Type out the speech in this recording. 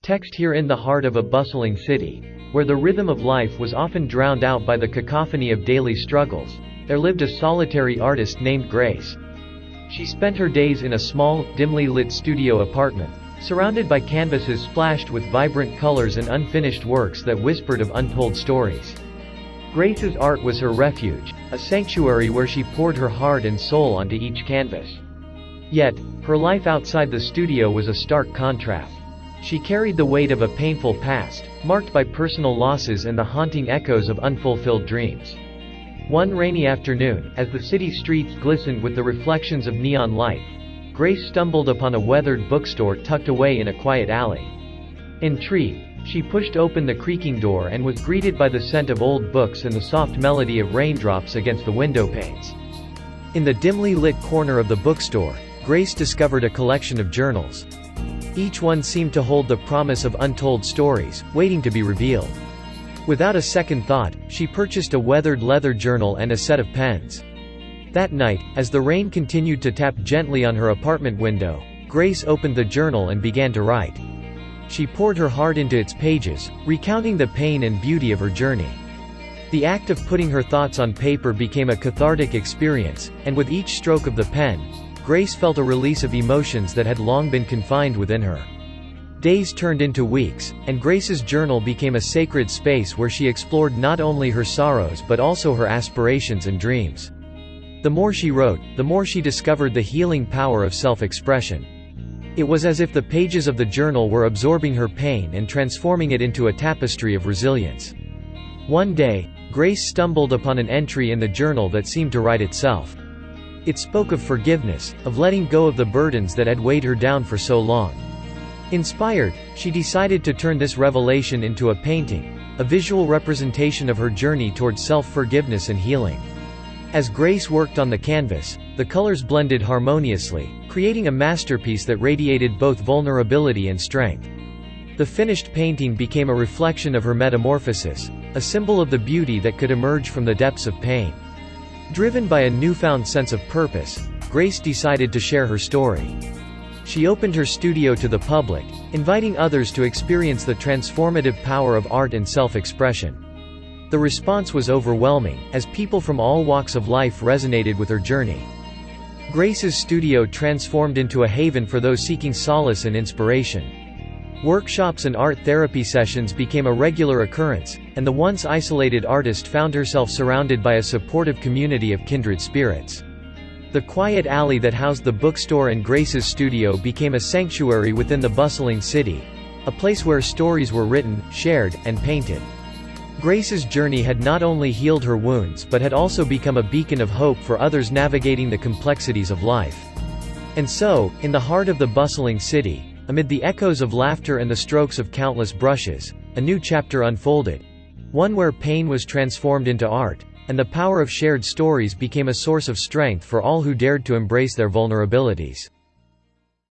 Text here in the heart of a bustling city, where the rhythm of life was often drowned out by the cacophony of daily struggles, there lived a solitary artist named Grace. She spent her days in a small, dimly lit studio apartment, surrounded by canvases splashed with vibrant colors and unfinished works that whispered of untold stories. Grace's art was her refuge, a sanctuary where she poured her heart and soul onto each canvas. Yet, her life outside the studio was a stark contrast. She carried the weight of a painful past, marked by personal losses and the haunting echoes of unfulfilled dreams. One rainy afternoon, as the city streets glistened with the reflections of neon light, Grace stumbled upon a weathered bookstore tucked away in a quiet alley. Intrigued, she pushed open the creaking door and was greeted by the scent of old books and the soft melody of raindrops against the window panes. In the dimly lit corner of the bookstore, Grace discovered a collection of journals. Each one seemed to hold the promise of untold stories, waiting to be revealed. Without a second thought, she purchased a weathered leather journal and a set of pens. That night, as the rain continued to tap gently on her apartment window, Grace opened the journal and began to write. She poured her heart into its pages, recounting the pain and beauty of her journey. The act of putting her thoughts on paper became a cathartic experience, and with each stroke of the pen, Grace felt a release of emotions that had long been confined within her. Days turned into weeks, and Grace's journal became a sacred space where she explored not only her sorrows but also her aspirations and dreams. The more she wrote, the more she discovered the healing power of self-expression. It was as if the pages of the journal were absorbing her pain and transforming it into a tapestry of resilience. One day, Grace stumbled upon an entry in the journal that seemed to write itself. It spoke of forgiveness, of letting go of the burdens that had weighed her down for so long. Inspired, she decided to turn this revelation into a painting, a visual representation of her journey towards self-forgiveness and healing. As Grace worked on the canvas, the colors blended harmoniously, creating a masterpiece that radiated both vulnerability and strength. The finished painting became a reflection of her metamorphosis, a symbol of the beauty that could emerge from the depths of pain. Driven by a newfound sense of purpose, Grace decided to share her story. She opened her studio to the public, inviting others to experience the transformative power of art and self-expression. The response was overwhelming, as people from all walks of life resonated with her journey. Grace's studio transformed into a haven for those seeking solace and inspiration. Workshops and art therapy sessions became a regular occurrence, and the once isolated artist found herself surrounded by a supportive community of kindred spirits. The quiet alley that housed the bookstore and Grace's studio became a sanctuary within the bustling city, a place where stories were written, shared, and painted. Grace's journey had not only healed her wounds but had also become a beacon of hope for others navigating the complexities of life. And so, in the heart of the bustling city, amid the echoes of laughter and the strokes of countless brushes, a new chapter unfolded. One where pain was transformed into art, and the power of shared stories became a source of strength for all who dared to embrace their vulnerabilities.